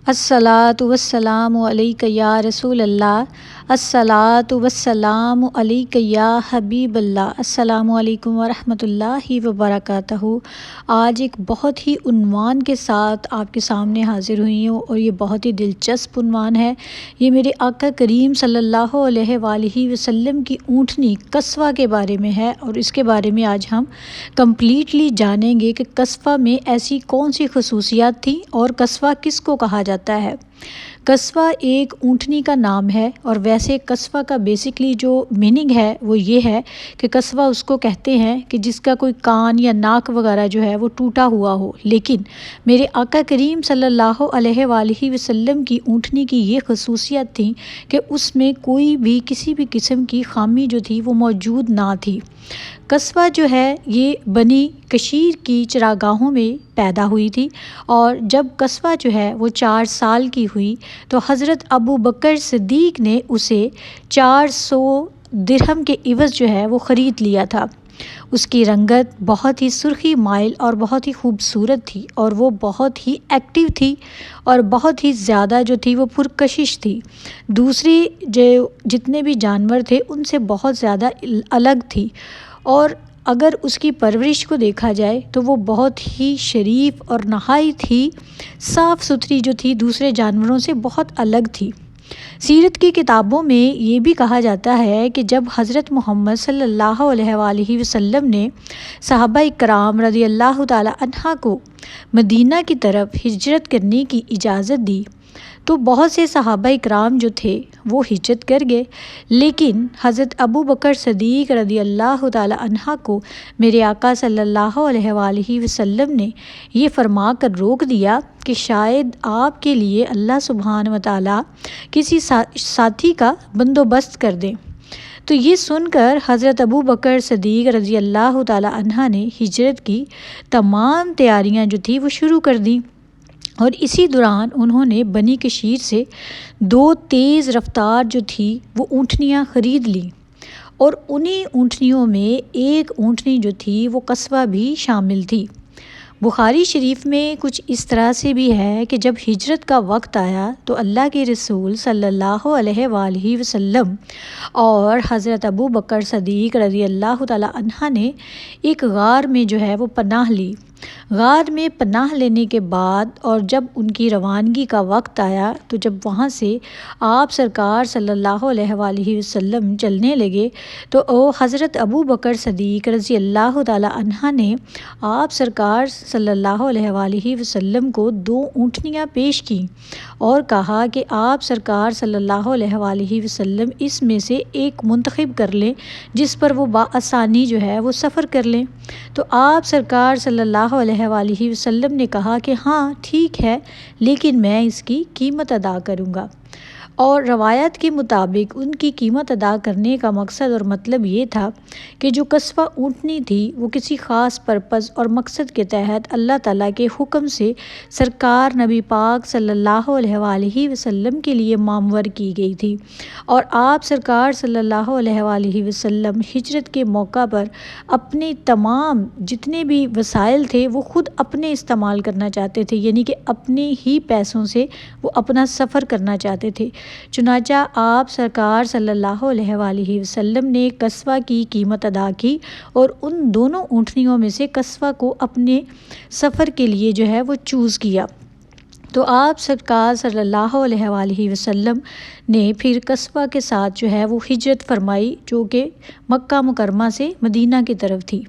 الصلاۃ والسلام علیک یا رسول اللہ، الصلاۃ والسلام علیک یا حبیب اللہ۔ السلام علیکم ورحمۃ اللہ وبرکاتہ۔ آج ایک بہت ہی عنوان کے ساتھ آپ کے سامنے حاضر ہوئی ہوں، اور یہ بہت ہی دلچسپ عنوان ہے۔ یہ میرے آقا کریم صلی اللہ علیہ وآلہ وسلم کی اونٹنی قصوہ کے بارے میں ہے، اور اس کے بارے میں آج ہم کمپلیٹلی جانیں گے کہ قصوہ میں ایسی کون سی خصوصیات تھیں اور قصوہ کس کو کہا جاتا ہے۔ قصوہ ایک اونٹنی کا نام ہے، اور ویسے قصوہ کا بیسکلی جو میننگ ہے وہ یہ ہے کہ قصوہ اس کو کہتے ہیں کہ جس کا کوئی کان یا ناک وغیرہ جو ہے وہ ٹوٹا ہوا ہو، لیکن میرے آقا کریم صلی اللہ علیہ وآلہ وسلم کی اونٹنی کی یہ خصوصیت تھی کہ اس میں کوئی بھی کسی بھی قسم کی خامی جو تھی وہ موجود نہ تھی۔ قصوہ جو ہے یہ بنی کشیر کی چراگاہوں میں پیدا ہوئی تھی، اور جب قصوہ جو ہے وہ 4 سال کی ہوئی تو حضرت ابو بکر صدیق نے اسے 400 درہم کے عوض جو ہے وہ خرید لیا تھا۔ اس کی رنگت بہت ہی سرخی مائل اور بہت ہی خوبصورت تھی، اور وہ بہت ہی ایکٹیو تھی، اور بہت ہی زیادہ جو تھی وہ پرکشش تھی۔ دوسری جتنے بھی جانور تھے ان سے بہت زیادہ الگ تھی، اور اگر اس کی پرورش کو دیکھا جائے تو وہ بہت ہی شریف اور نہایت ہی صاف ستھری جو تھی دوسرے جانوروں سے بہت الگ تھی۔ سیرت کی کتابوں میں یہ بھی کہا جاتا ہے کہ جب حضرت محمد صلی اللہ علیہ وآلہ وسلم نے صحابہ کرام رضی اللہ تعالی عنہ کو مدینہ کی طرف ہجرت کرنے کی اجازت دی تو بہت سے صحابہ کرام جو تھے وہ ہجرت کر گئے، لیکن حضرت ابو بکر صدیق رضی اللہ تعالی عنہ کو میرے آقا صلی اللہ علیہ وآلہ وسلم نے یہ فرما کر روک دیا کہ شاید آپ کے لیے اللہ سبحانہ وتعالی کسی ساتھی کا بندوبست کر دیں۔ تو یہ سن کر حضرت ابو بکر صدیق رضی اللہ تعالی عنہ نے ہجرت کی تمام تیاریاں جو تھی وہ شروع کر دیں، اور اسی دوران انہوں نے بنی کشیر سے 2 تیز رفتار جو تھی وہ اونٹنیاں خرید لیں، اور انہی اونٹنیوں میں ایک اونٹنی جو تھی وہ قصوہ بھی شامل تھی۔ بخاری شریف میں کچھ اس طرح سے بھی ہے کہ جب ہجرت کا وقت آیا تو اللہ کے رسول صلی اللہ علیہ وآلہ وسلم اور حضرت ابو بکر صدیق رضی اللہ تعالی عنہ نے ایک غار میں جو ہے وہ پناہ لی۔ غار میں پناہ لینے کے بعد اور جب ان کی روانگی کا وقت آیا تو جب وہاں سے آپ سرکار صلی اللہ علیہ وآلہ وسلم چلنے لگے تو حضرت ابو بکر صدیق رضی اللہ تعالی عنہ نے آپ سرکار صلی اللہ علیہ وآلہ وسلم کو 2 اونٹنیاں پیش کیں اور کہا کہ آپ سرکار صلی اللہ علیہ وآلہ وسلم اس میں سے ایک منتخب کر لیں جس پر وہ بآسانی جو ہے وہ سفر کر لیں۔ تو آپ سرکار صلی اللہ علیہ وآلہ وسلم نے کہا کہ ہاں ٹھیک ہے، لیکن میں اس کی قیمت ادا کروں گا، اور روایت کے مطابق ان کی قیمت ادا کرنے کا مقصد اور مطلب یہ تھا کہ جو قصوہ اونٹنی تھی وہ کسی خاص پرپز اور مقصد کے تحت اللہ تعالیٰ کے حکم سے سرکار نبی پاک صلی اللہ علیہ وآلہ وسلم کے لیے مامور کی گئی تھی، اور آپ سرکار صلی اللہ علیہ وآلہ وسلم ہجرت کے موقع پر اپنے تمام جتنے بھی وسائل تھے وہ خود اپنے استعمال کرنا چاہتے تھے، یعنی کہ اپنے ہی پیسوں سے وہ اپنا سفر کرنا چاہتے تھے۔ چنانچہ آپ سرکار صلی اللہ علیہ وآلہ وسلم نے قصوہ کی قیمت ادا کی، اور ان دونوں اونٹنیوں میں سے قصوہ کو اپنے سفر کے لیے جو ہے وہ چوز کیا۔ تو آپ سرکار صلی اللہ علیہ وآلہ وسلم نے پھر قصوہ کے ساتھ جو ہے وہ ہجرت فرمائی، جو کہ مکہ مکرمہ سے مدینہ کی طرف تھی۔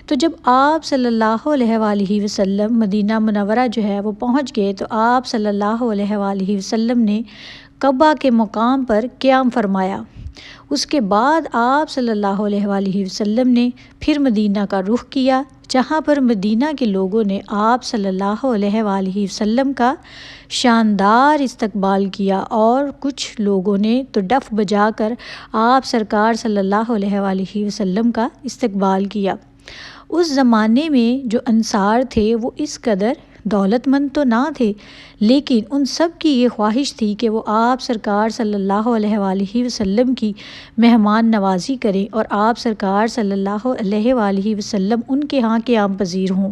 تو جب آپ صلی اللہ علیہ وآلہ وسلم مدینہ منورہ جو ہے وہ پہنچ گئے تو آپ صلی اللہ علیہ وآلہ وسلم نے قباء کے مقام پر قیام فرمایا۔ اس کے بعد آپ صلی اللہ علیہ وآلہ وسلم نے پھر مدینہ کا رخ کیا، جہاں پر مدینہ کے لوگوں نے آپ صلی اللہ علیہ وآلہ وسلم کا شاندار استقبال کیا، اور کچھ لوگوں نے تو ڈف بجا کر آپ سرکار صلی اللہ علیہ وآلہ وسلم کا استقبال کیا۔ اس زمانے میں جو انصار تھے وہ اس قدر دولت مند تو نہ تھے، لیکن ان سب کی یہ خواہش تھی کہ وہ آپ سرکار صلی اللہ علیہ وآلہ وسلم کی مہمان نوازی کریں، اور آپ سرکار صلی اللہ علیہ وآلہ وسلم ان کے ہاں قیام پذیر ہوں۔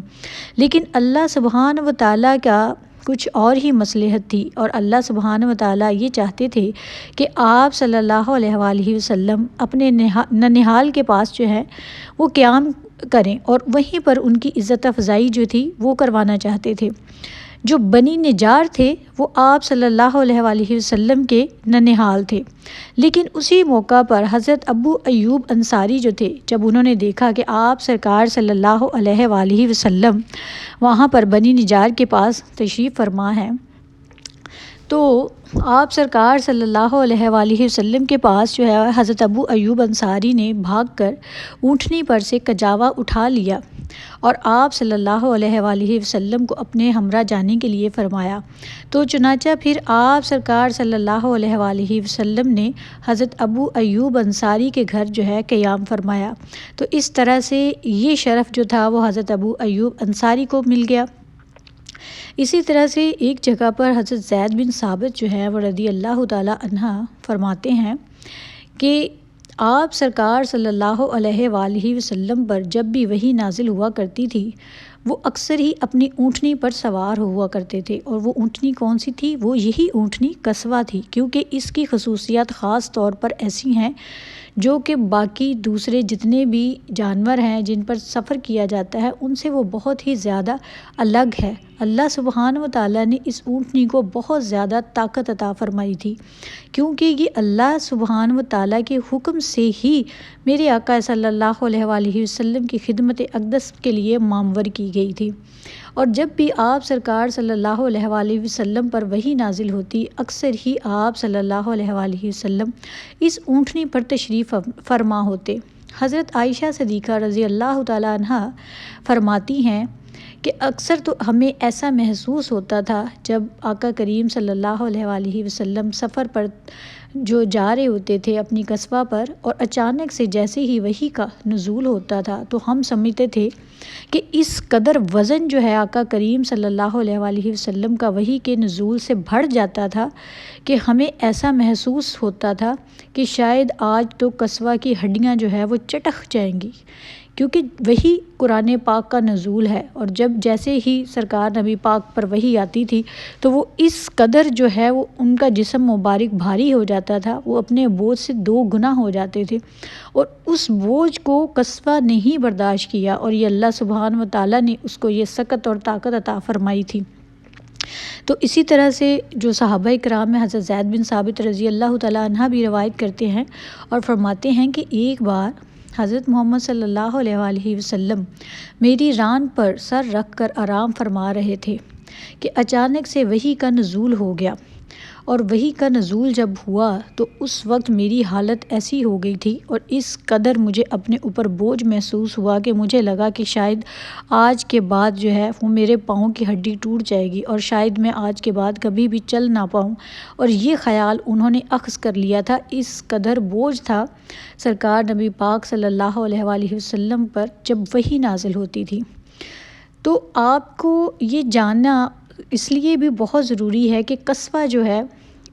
لیکن اللہ سبحانہ و تعالیٰ کا کچھ اور ہی مصلحت تھی، اور اللہ سبحانہ و تعالیٰ یہ چاہتے تھے کہ آپ صلی اللہ علیہ وآلہ وسلم اپنے ننہال کے پاس جو ہے وہ قیام کریں، اور وہیں پر ان کی عزت افزائی جو تھی وہ کروانا چاہتے تھے۔ جو بنی نجار تھے وہ آپ صلی اللہ علیہ وآلہ وسلم کے ننہال تھے، لیکن اسی موقع پر حضرت ابو ایوب انصاری جو تھے، جب انہوں نے دیکھا کہ آپ سرکار صلی اللہ علیہ وآلہ وسلم وہاں پر بنی نجار کے پاس تشریف فرما ہے، تو آپ سرکار صلی اللہ علیہ وآلہ وسلم کے پاس جو ہے حضرت ابو ایوب انصاری نے بھاگ کر اونٹنی پر سے کجاوا اٹھا لیا اور آپ صلی اللہ علیہ وآلہ وسلم کو اپنے ہمراہ جانے کے لیے فرمایا۔ تو چنانچہ پھر آپ سرکار صلی اللہ علیہ وآلہ وسلم نے حضرت ابو ایوب انصاری کے گھر جو ہے قیام فرمایا۔ تو اس طرح سے یہ شرف جو تھا وہ حضرت ابو ایوب انصاری کو مل گیا۔ اسی طرح سے ایک جگہ پر حضرت زید بن ثابت جو ہے وہ رضی اللہ تعالیٰ عنہ فرماتے ہیں کہ آپ سرکار صلی اللہ علیہ وآلہ وسلم پر جب بھی وحی نازل ہوا کرتی تھی وہ اکثر ہی اپنی اونٹنی پر سوار ہوا کرتے تھے، اور وہ اونٹنی کون سی تھی؟ وہ یہی اونٹنی قصوہ تھی، کیونکہ اس کی خصوصیات خاص طور پر ایسی ہیں جو کہ باقی دوسرے جتنے بھی جانور ہیں جن پر سفر کیا جاتا ہے ان سے وہ بہت ہی زیادہ الگ ہے۔ اللہ سبحانہ و تعالیٰ نے اس اونٹنی کو بہت زیادہ طاقت عطا فرمائی تھی، کیونکہ یہ اللہ سبحانہ و تعالیٰ کے حکم سے ہی میرے آقا صلی اللہ علیہ وآلہ وسلم کی خدمت اقدس کے لیے مامور کی گئی تھی۔ اور جب بھی آپ سرکار صلی اللہ علیہ وآلہ وسلم پر وحی نازل ہوتی اکثر ہی آپ صلی اللہ علیہ وآلہ وسلم اس اونٹنی پر تشریف فرما ہوتے۔ حضرت عائشہ صدیقہ رضی اللہ تعالیٰ عنہ فرماتی ہیں کہ اکثر تو ہمیں ایسا محسوس ہوتا تھا جب آقا کریم صلی اللہ علیہ وآلہ وسلم سفر پر جو جا رہے ہوتے تھے اپنی قصبہ پر، اور اچانک سے جیسے ہی وحی کا نزول ہوتا تھا تو ہم سمجھتے تھے کہ اس قدر وزن جو ہے آقا کریم صلی اللہ علیہ وآلہ وسلم کا وحی کے نزول سے بڑھ جاتا تھا کہ ہمیں ایسا محسوس ہوتا تھا کہ شاید آج تو قصبہ کی ہڈیاں جو ہے وہ چٹک جائیں گی، کیونکہ وہی قرآن پاک کا نزول ہے، اور جب جیسے ہی سرکار نبی پاک پر وحی آتی تھی تو وہ اس قدر جو ہے وہ ان کا جسم مبارک بھاری ہو جاتا تھا، وہ اپنے بوجھ سے 2 گنا ہو جاتے تھے، اور اس بوجھ کو قصبہ نہیں برداشت کیا، اور یہ اللہ سبحانہ و تعالیٰ نے اس کو یہ سکت اور طاقت عطا فرمائی تھی۔ تو اسی طرح سے جو صحابہ کرام میں حضرت زید بن ثابت رضی اللہ تعالیٰ عنہ بھی روایت کرتے ہیں اور فرماتے ہیں کہ ایک بار حضرت محمد صلی اللہ علیہ وآلہ وسلم میری ران پر سر رکھ کر آرام فرما رہے تھے کہ اچانک سے وحی کا نزول ہو گیا، اور وحی کا نزول جب ہوا تو اس وقت میری حالت ایسی ہو گئی تھی اور اس قدر مجھے اپنے اوپر بوجھ محسوس ہوا کہ مجھے لگا کہ شاید آج کے بعد جو ہے وہ میرے پاؤں کی ہڈی ٹوٹ جائے گی اور شاید میں آج کے بعد کبھی بھی چل نہ پاؤں، اور یہ خیال انہوں نے اخذ کر لیا تھا۔ اس قدر بوجھ تھا سرکار نبی پاک صلی اللہ علیہ وآلہ وسلم پر جب وحی نازل ہوتی تھی۔ تو آپ کو یہ جاننا اس لیے بھی بہت ضروری ہے کہ قصوہ جو ہے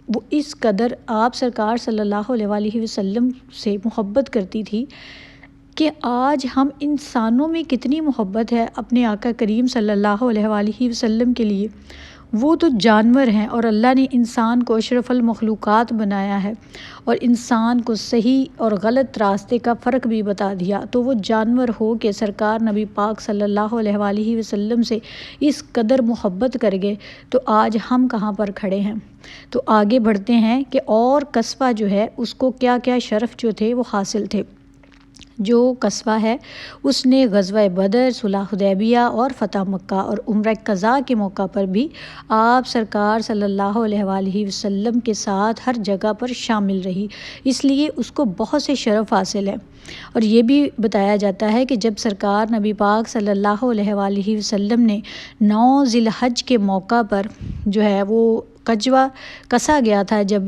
وہ اس قدر آپ سرکار صلی اللہ علیہ وآلہ وسلم سے محبت کرتی تھی کہ آج ہم انسانوں میں کتنی محبت ہے اپنے آقا کریم صلی اللہ علیہ وآلہ وسلم کے لیے۔ وہ تو جانور ہیں اور اللہ نے انسان کو اشرف المخلوقات بنایا ہے اور انسان کو صحیح اور غلط راستے کا فرق بھی بتا دیا، تو وہ جانور ہو کے سرکار نبی پاک صلی اللہ علیہ وآلہ وسلم سے اس قدر محبت کر گئے، تو آج ہم کہاں پر کھڑے ہیں۔ تو آگے بڑھتے ہیں کہ اور قصبہ جو ہے اس کو کیا کیا شرف جو تھے وہ حاصل تھے۔ جو قصبہ ہے اس نے غزوہ بدر، صلح حدیبیہ اور فتح مکہ اور عمرہ قضاء کے موقع پر بھی آپ سرکار صلی اللہ علیہ وآلہ وسلم کے ساتھ ہر جگہ پر شامل رہی، اس لیے اس کو بہت سے شرف حاصل ہیں۔ اور یہ بھی بتایا جاتا ہے کہ جب سرکار نبی پاک صلی اللہ علیہ وآلہ وسلم نے 9 ذی الحج کے موقع پر جو ہے وہ کجوا کسا گیا تھا، جب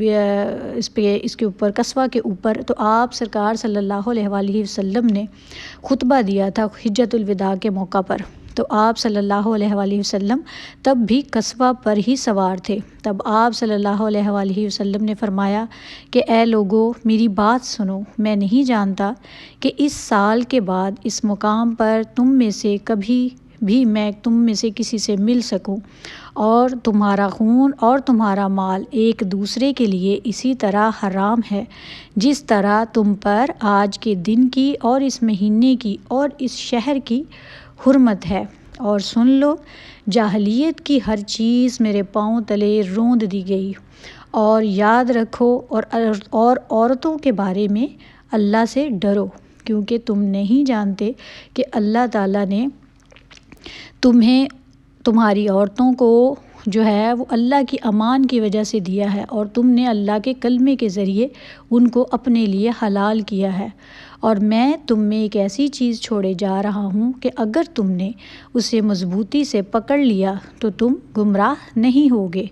اس کے اوپر قصبہ کے اوپر، تو آپ سرکار صلی اللہ علیہ وآلہ وسلم نے خطبہ دیا تھا حجۃ الوداع کے موقع پر، تو آپ صلی اللہ علیہ وآلہ وسلم تب بھی قصبہ پر ہی سوار تھے۔ تب آپ صلی اللہ علیہ وآلہ وسلم نے فرمایا کہ اے لوگو میری بات سنو، میں نہیں جانتا کہ اس سال کے بعد اس مقام پر تم میں سے کبھی بھی میں تم میں سے کسی سے مل سکوں، اور تمہارا خون اور تمہارا مال ایک دوسرے کے لیے اسی طرح حرام ہے جس طرح تم پر آج کے دن کی اور اس مہینے کی اور اس شہر کی حرمت ہے۔ اور سن لو، جاہلیت کی ہر چیز میرے پاؤں تلے روند دی گئی، اور یاد رکھو اور عورتوں کے بارے میں اللہ سے ڈرو، کیونکہ تم نہیں جانتے کہ اللہ تعالیٰ نے تمہاری عورتوں کو جو ہے وہ اللہ کی امان کی وجہ سے دیا ہے، اور تم نے اللہ کے کلمے کے ذریعے ان کو اپنے لیے حلال کیا ہے۔ اور میں تم میں ایک ایسی چیز چھوڑے جا رہا ہوں کہ اگر تم نے اسے مضبوطی سے پکڑ لیا تو تم گمراہ نہیں ہوگے،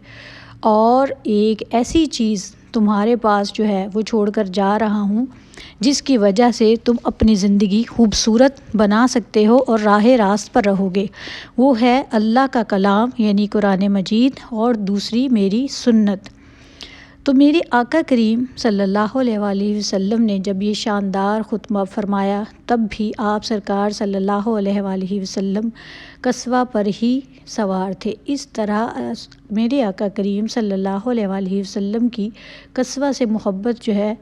اور ایک ایسی چیز تمہارے پاس جو ہے وہ چھوڑ کر جا رہا ہوں جس کی وجہ سے تم اپنی زندگی خوبصورت بنا سکتے ہو اور راہ راست پر رہو گے، وہ ہے اللہ کا کلام یعنی قرآن مجید، اور دوسری میری سنت۔ تو میرے آقا کریم صلی اللہ علیہ وآلہ وسلم نے جب یہ شاندار خطبہ فرمایا، تب بھی آپ سرکار صلی اللہ علیہ وآلہ وسلم قصوہ پر ہی سوار تھے۔ اس طرح میرے آقا کریم صلی اللہ علیہ وآلہ وسلم کی قصوہ سے محبت جو ہے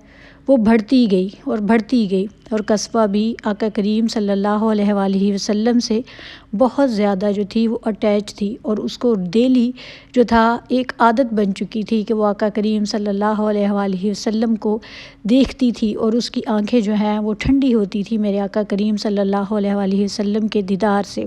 وہ بڑھتی گئی اور بڑھتی گئی، اور قصوہ بھی آقا کریم صلی اللہ علیہ وآلہ وسلم سے بہت زیادہ جو تھی وہ اٹیچ تھی، اور اس کو ڈیلی جو تھا ایک عادت بن چکی تھی کہ وہ آقا کریم صلی اللہ علیہ وآلہ وسلم کو دیکھتی تھی، اور اس کی آنکھیں جو ہیں وہ ٹھنڈی ہوتی تھی میرے آقا کریم صلی اللہ علیہ وآلہ وسلم کے دیدار سے۔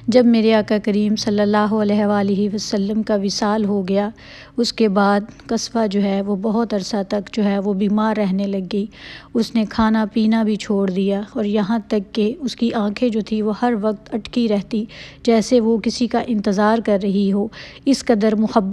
جب میرے آقا کریم صلی اللہ علیہ وآلہ وسلم کا وصال ہو گیا، اس کے بعد قصوہ جو ہے وہ بہت عرصہ تک جو ہے وہ بیمار رہنے لگ گئی، اس نے کھانا پینا بھی چھوڑ دیا، اور یہاں تک کہ اس کی آنکھیں جو تھی وہ ہر وقت اٹکی رہتی جیسے وہ کسی کا انتظار کر رہی ہو، اس قدر محبت